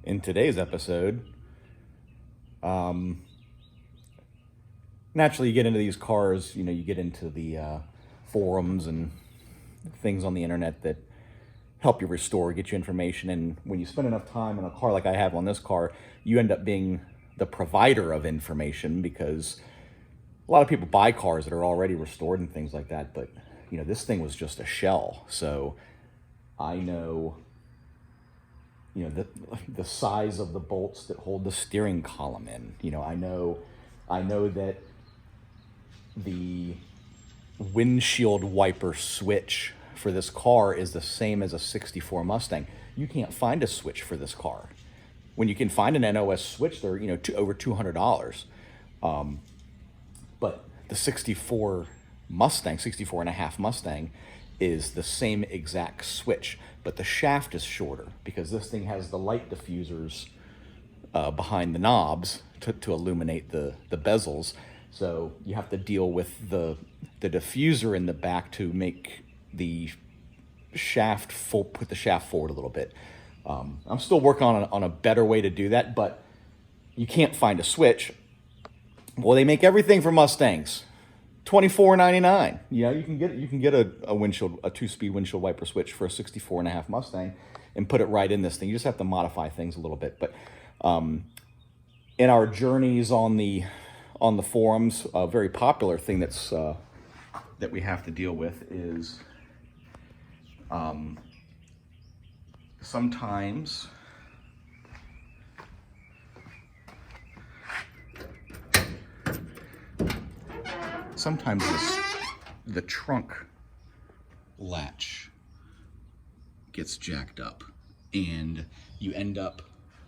in today's episode, naturally you get into these cars, you get into the forums and things on the internet that help you restore, get you information. And when you spend enough time in a car like I have on this car, you end up being the provider of information, because a lot of people buy cars that are already restored and things like that. But, this thing was just a shell. So I know, the size of the bolts that hold the steering column in. I know that the windshield wiper switch for this car is the same as a 64 Mustang. You can't find a switch for this car. When you can find an NOS switch, they're over $200. But the 64 Mustang, 64 and a half Mustang, is the same exact switch, but the shaft is shorter because this thing has the light diffusers behind the knobs to illuminate the bezels. So you have to deal with the diffuser in the back to make the shaft put the shaft forward a little bit. I'm still working on a better way to do that, but you can't find a switch. Well, they make everything for Mustangs, $24.99. You can get a two-speed windshield wiper switch for a 64 and a half Mustang and put it right in this thing. You just have to modify things a little bit. But in our journeys on the forums, a very popular thing that we have to deal with is sometimes the trunk latch gets jacked up and you end up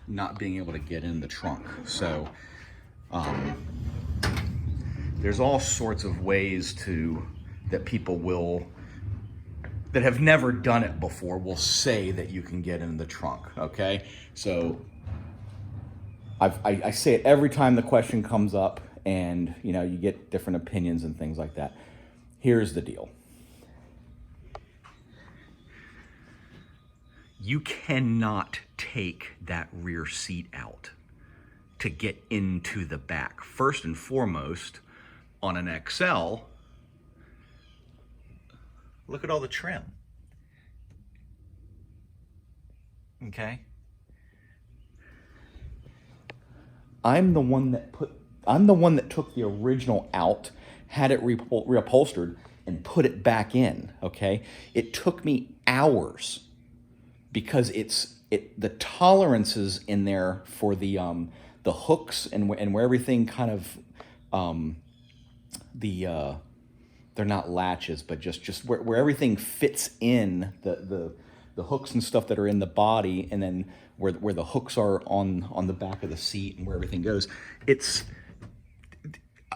not being able to get in the trunk. So there's all sorts of ways that people that have never done it before will say that you can get in the trunk, okay? So I say it every time the question comes up, and you get different opinions and things like that. Here's the deal. You cannot take that rear seat out to get into the back. First and foremost, on an XL, look at all the trim. Okay? I'm the one that took the original out, had it reupholstered, and put it back in, okay? It took me hours because the tolerances in there for the hooks and where everything kind of they're not latches, but just where everything fits in, the hooks and stuff that are in the body, and then where the hooks are on the back of the seat and where everything goes.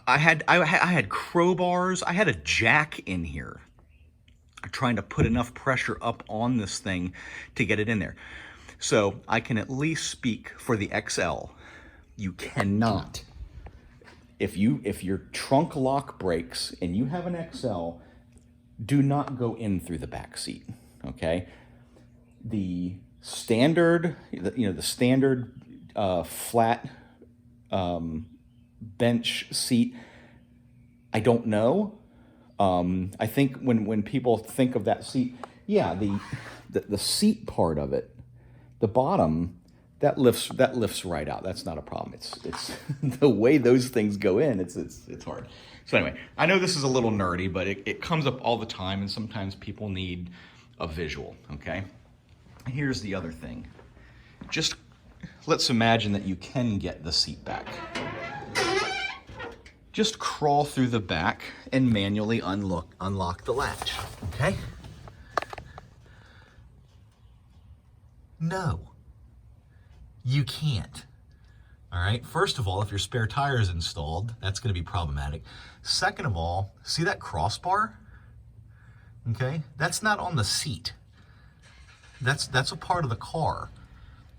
I had crowbars. I had a jack in here trying to put enough pressure up on this thing to get it in there. So I can at least speak for the XL. You cannot, if your trunk lock breaks and you have an XL, do not go in through the back seat, okay? The standard, flat bench seat, I don't know. I think when people think of that seat, yeah, the seat part of it, the bottom, that lifts right out. That's not a problem. It's the way those things go in. It's hard. So anyway, I know this is a little nerdy, but it comes up all the time, and sometimes people need a visual. Okay. Here's the other thing. Just let's imagine that you can get the seat back. Just crawl through the back and manually unlock the latch, okay? No, you can't. All right, first of all, if your spare tire is installed, that's gonna be problematic. Second of all, see that crossbar? Okay, that's not on the seat. That's a part of the car.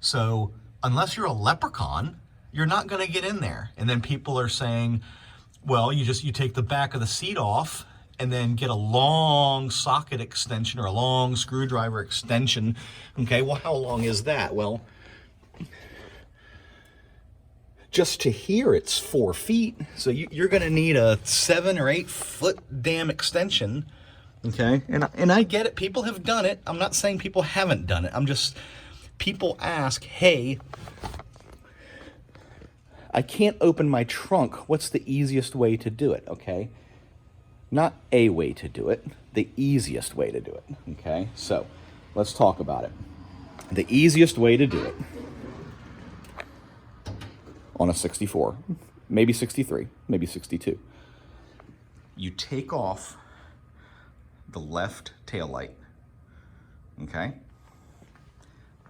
So unless you're a leprechaun, you're not gonna get in there. And then people are saying, well, you take the back of the seat off and then get a long socket extension or a long screwdriver extension. Okay, well, how long is that? Well, just to here, it's 4 feet. So you're going to need a 7 or 8 foot damn extension. Okay. And I get it. People have done it. I'm not saying people haven't done it. I'm just, people ask, hey, I can't open my trunk. What's the easiest way to do it? Okay. Not a way to do it, the easiest way to do it. Okay. So let's talk about it. The easiest way to do it on a 64, maybe 63, maybe 62. You take off the left tail light, okay?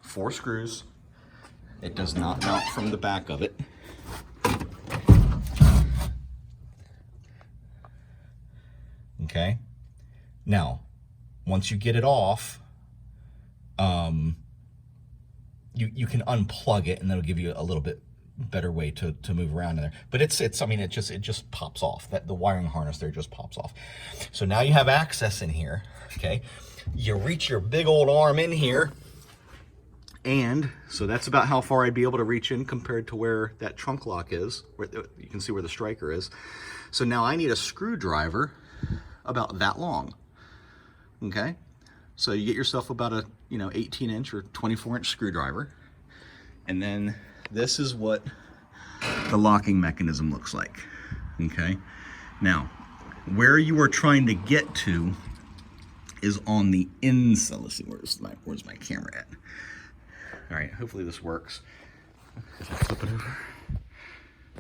4 screws. It does not mount from the back of it. Okay? Now, once you get it off, you can unplug it, and that'll give you a little bit better way to move around in there. But I mean, it just pops off. That the wiring harness there just pops off. So now you have access in here, okay? You reach your big old arm in here, and so that's about how far I'd be able to reach in compared to where that trunk lock is. Where you can see where the striker is. So now I need a screwdriver about that long, okay? So you get yourself about a 18-inch or 24-inch screwdriver, and then this is what the locking mechanism looks like, okay? Now, where you are trying to get to is on the inside. Let's see, where's my camera at? All right, hopefully this works. If I flip it over.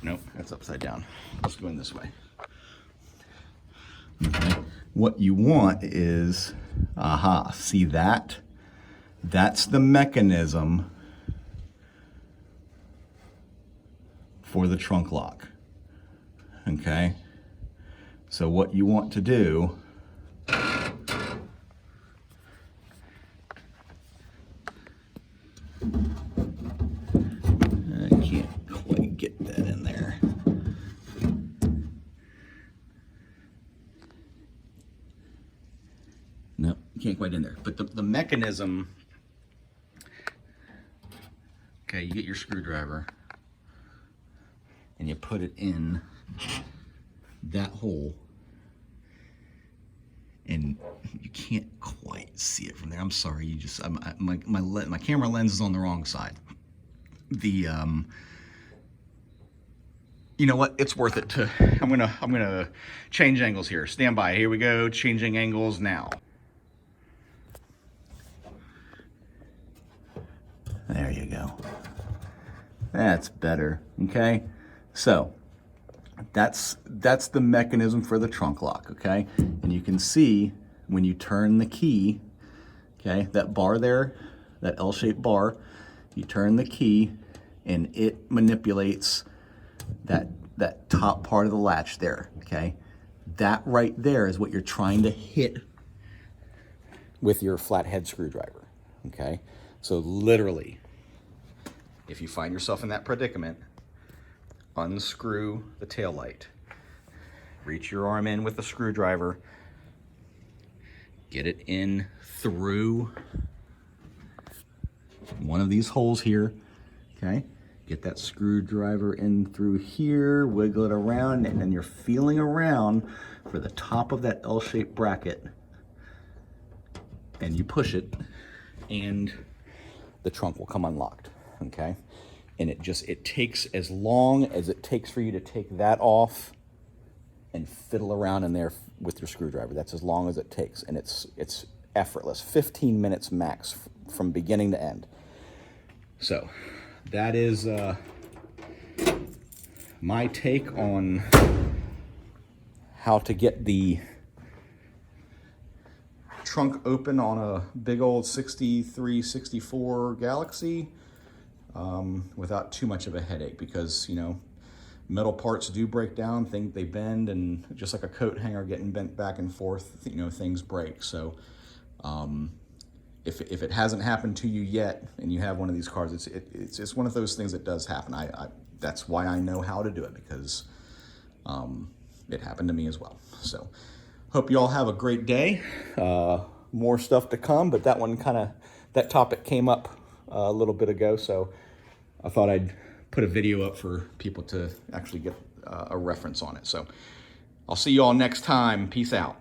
Nope, that's upside down. Let's go in this way. Okay. What you want is, see that? That's the mechanism for the trunk lock, okay? So what you want to do, I can't quite get that in there. No, can't quite in there. But the mechanism, okay, you get your screwdriver and you put it in that hole, and you can't quite see it from there. I'm sorry, my camera lens is on the wrong side. You know what? It's worth it to. I'm gonna change angles here. Stand by. Here we go. Changing angles now. There you go. That's better. Okay. So that's the mechanism for the trunk lock, okay? And you can see when you turn the key, okay, that bar there, that L-shaped bar, you turn the key and it manipulates that top part of the latch there, okay? That right there is what you're trying to hit with your flathead screwdriver, okay? So literally, if you find yourself in that predicament, unscrew the tail light, reach your arm in with the screwdriver, get it in through one of these holes here, okay? Get that screwdriver in through here, wiggle it around, and then you're feeling around for the top of that L-shaped bracket, and you push it, and the trunk will come unlocked, okay? And it takes as long as it takes for you to take that off and fiddle around in there with your screwdriver. That's as long as it takes, and it's effortless. 15 minutes max from beginning to end. So that is my take on how to get the trunk open on a big old 63, 64 Galaxie. Without too much of a headache, because metal parts do break down, they bend, and just like a coat hanger getting bent back and forth, things break. So if it hasn't happened to you yet and you have one of these cars, it's one of those things that does happen. That's why I know how to do it, because it happened to me as well. So hope you all have a great day. More stuff to come, but that topic came up a little bit ago, so I thought I'd put a video up for people to actually get a reference on it. So I'll see you all next time. Peace out.